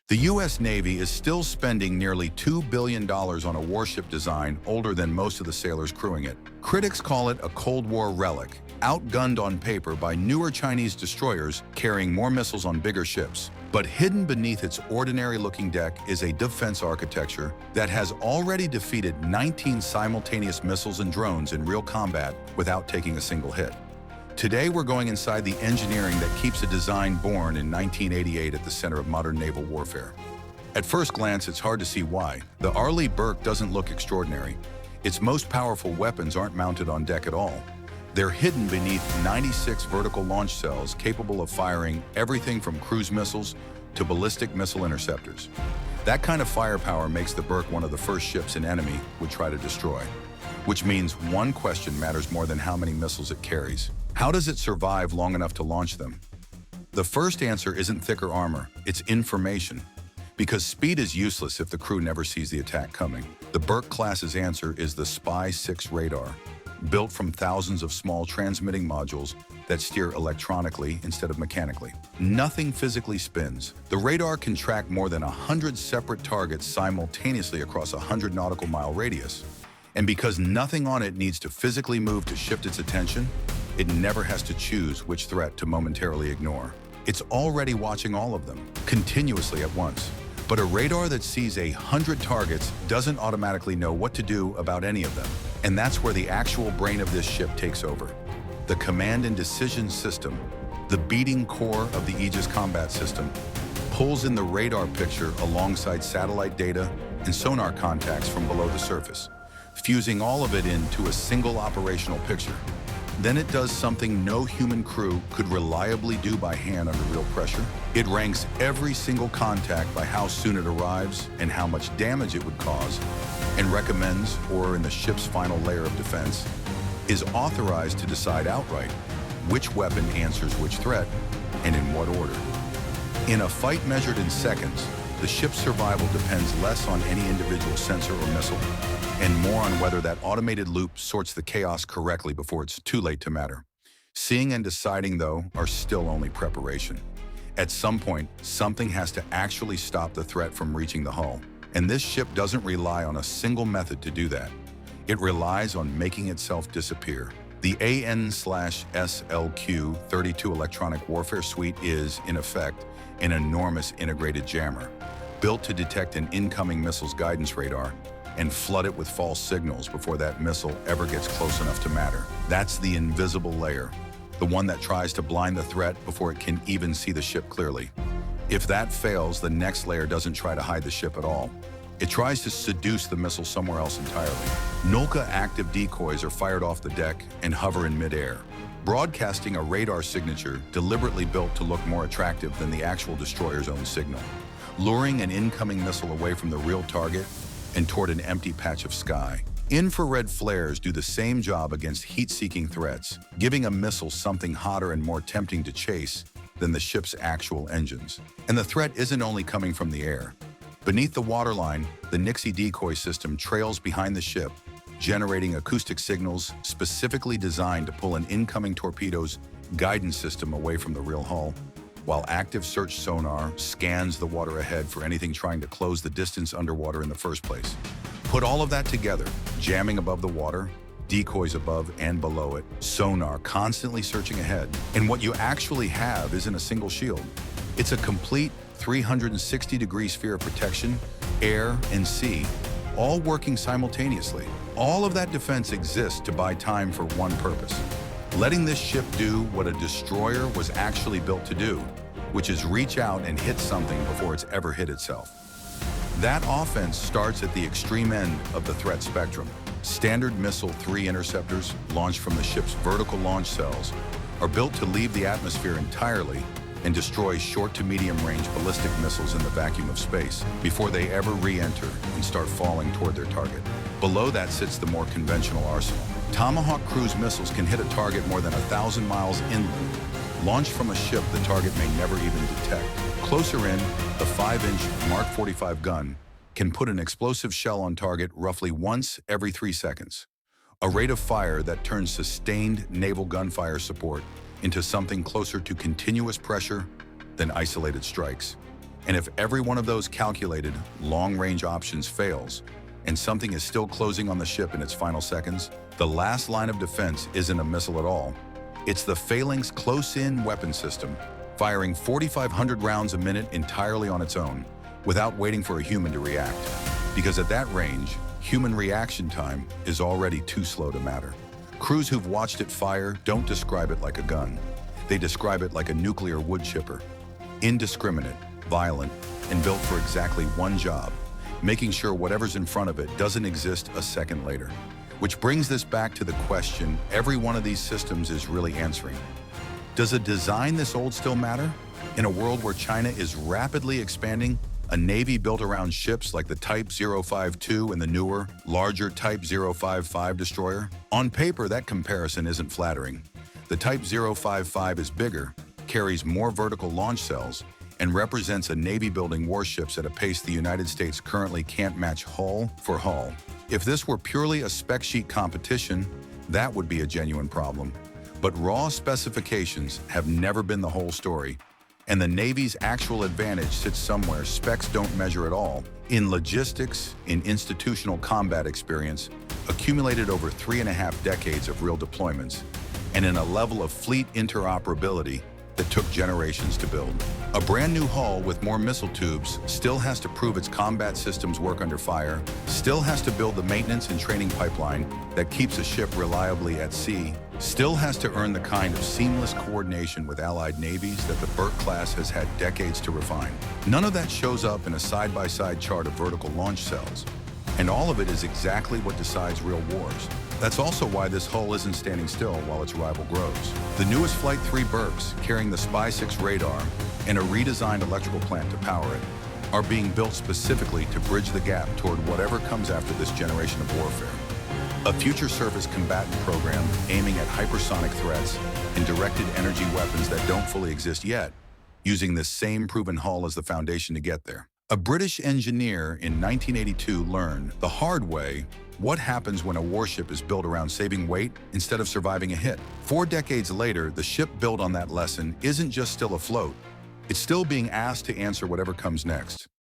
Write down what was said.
The U.S. Navy is still spending nearly $2 billion on a warship design older than most of the sailors crewing it. Critics call it a Cold War relic, outgunned on paper by newer Chinese destroyers carrying more missiles on bigger ships. But hidden beneath its ordinary-looking deck is a defense architecture that has already defeated 19 simultaneous missiles and drones in real combat without taking a single hit. Today, we're going inside the engineering that keeps a design born in 1988 at the center of modern naval warfare. At first glance, it's hard to see why. The Arleigh Burke doesn't look extraordinary. Its most powerful weapons aren't mounted on deck at all. They're hidden beneath 96 vertical launch cells capable of firing everything from cruise missiles to ballistic missile interceptors. That kind of firepower makes the Burke one of the first ships an enemy would try to destroy. Which means one question matters more than how many missiles it carries. How does it survive long enough to launch them? The first answer isn't thicker armor, it's information. Because speed is useless if the crew never sees the attack coming. The Burke-class's answer is the Spy-6 radar, built from thousands of small transmitting modules that steer electronically instead of mechanically. Nothing physically spins. The radar can track more than 100 separate targets simultaneously across a 100 nautical mile radius. And because nothing on it needs to physically move to shift its attention, it never has to choose which threat to momentarily ignore. It's already watching all of them, continuously at once. But a radar that sees 100 targets doesn't automatically know what to do about any of them. And that's where the actual brain of this ship takes over. The command and decision system, the beating core of the Aegis Combat System, pulls in the radar picture alongside satellite data and sonar contacts from below the surface, fusing all of it into a single operational picture. Then it does something no human crew could reliably do by hand under real pressure. It ranks every single contact by how soon it arrives and how much damage it would cause, and recommends, or in the ship's final layer of defense, is authorized to decide outright which weapon answers which threat and in what order. In a fight measured in seconds, the ship's survival depends less on any individual sensor or missile, and more on whether that automated loop sorts the chaos correctly before it's too late to matter. Seeing and deciding, though, are still only preparation. At some point, something has to actually stop the threat from reaching the hull. And this ship doesn't rely on a single method to do that. It relies on making itself disappear. The AN/SLQ-32 electronic warfare suite is, in effect, an enormous integrated jammer, built to detect an incoming missile's guidance radar and flood it with false signals before that missile ever gets close enough to matter. That's the invisible layer, the one that tries to blind the threat before it can even see the ship clearly. If that fails, the next layer doesn't try to hide the ship at all. It tries to seduce the missile somewhere else entirely. Nulka-active decoys are fired off the deck and hover in midair, broadcasting a radar signature deliberately built to look more attractive than the actual destroyer's own signal, luring an incoming missile away from the real target and toward an empty patch of sky. Infrared flares do the same job against heat-seeking threats, giving a missile something hotter and more tempting to chase than the ship's actual engines. And the threat isn't only coming from the air. Beneath the waterline, the Nixie decoy system trails behind the ship, generating acoustic signals specifically designed to pull an incoming torpedo's guidance system away from the real hull, while active search sonar scans the water ahead for anything trying to close the distance underwater in the first place. Put all of that together, jamming above the water, decoys above and below it, sonar constantly searching ahead, and what you actually have isn't a single shield. It's a complete 360-degree sphere of protection, air and sea, all working simultaneously. All of that defense exists to buy time for one purpose: letting this ship do what a destroyer was actually built to do, which is reach out and hit something before it's ever hit itself. That offense starts at the extreme end of the threat spectrum. Standard Missile 3 interceptors, launched from the ship's vertical launch cells, are built to leave the atmosphere entirely and destroy short to medium-range ballistic missiles in the vacuum of space before they ever re-enter and start falling toward their target. Below that sits the more conventional arsenal. Tomahawk cruise missiles can hit a target more than 1,000 miles inland. Launched from a ship the target may never even detect. Closer in, the 5-inch Mark 45 gun can put an explosive shell on target roughly once every 3 seconds. A rate of fire that turns sustained naval gunfire support into something closer to continuous pressure than isolated strikes. And if every one of those calculated, long-range options fails, and something is still closing on the ship in its final seconds, the last line of defense isn't a missile at all. It's the Phalanx close-in weapon system, firing 4,500 rounds a minute entirely on its own, without waiting for a human to react. Because at that range, human reaction time is already too slow to matter. Crews who've watched it fire don't describe it like a gun. They describe it like a nuclear wood chipper. Indiscriminate, violent, and built for exactly one job, making sure whatever's in front of it doesn't exist a second later. Which brings this back to the question every one of these systems is really answering. Does a design this old still matter? In a world where China is rapidly expanding, a navy built around ships like the Type 052 and the newer, larger Type 055 destroyer? On paper, that comparison isn't flattering. The Type 055 is bigger, carries more vertical launch cells, and represents a navy building warships at a pace the United States currently can't match hull for hull. If this were purely a spec sheet competition, that would be a genuine problem. But raw specifications have never been the whole story, and the Navy's actual advantage sits somewhere specs don't measure at all, in logistics, in institutional combat experience, accumulated over 3.5 decades of real deployments, and in a level of fleet interoperability that took generations to build. A brand new hull with more missile tubes still has to prove its combat systems work under fire, still has to build the maintenance and training pipeline that keeps a ship reliably at sea, still has to earn the kind of seamless coordination with allied navies that the Burke-class has had decades to refine. None of that shows up in a side-by-side chart of vertical launch cells, and all of it is exactly what decides real wars. That's also why this hull isn't standing still while its rival grows. The newest Flight 3 Burkes, carrying the Spy-6 radar and a redesigned electrical plant to power it, are being built specifically to bridge the gap toward whatever comes after this generation of warfare. A future surface combatant program aiming at hypersonic threats and directed energy weapons that don't fully exist yet, using this same proven hull as the foundation to get there. A British engineer in 1982 learned the hard way what happens when a warship is built around saving weight instead of surviving a hit. 4 decades later, the ship built on that lesson isn't just still afloat, it's still being asked to answer whatever comes next.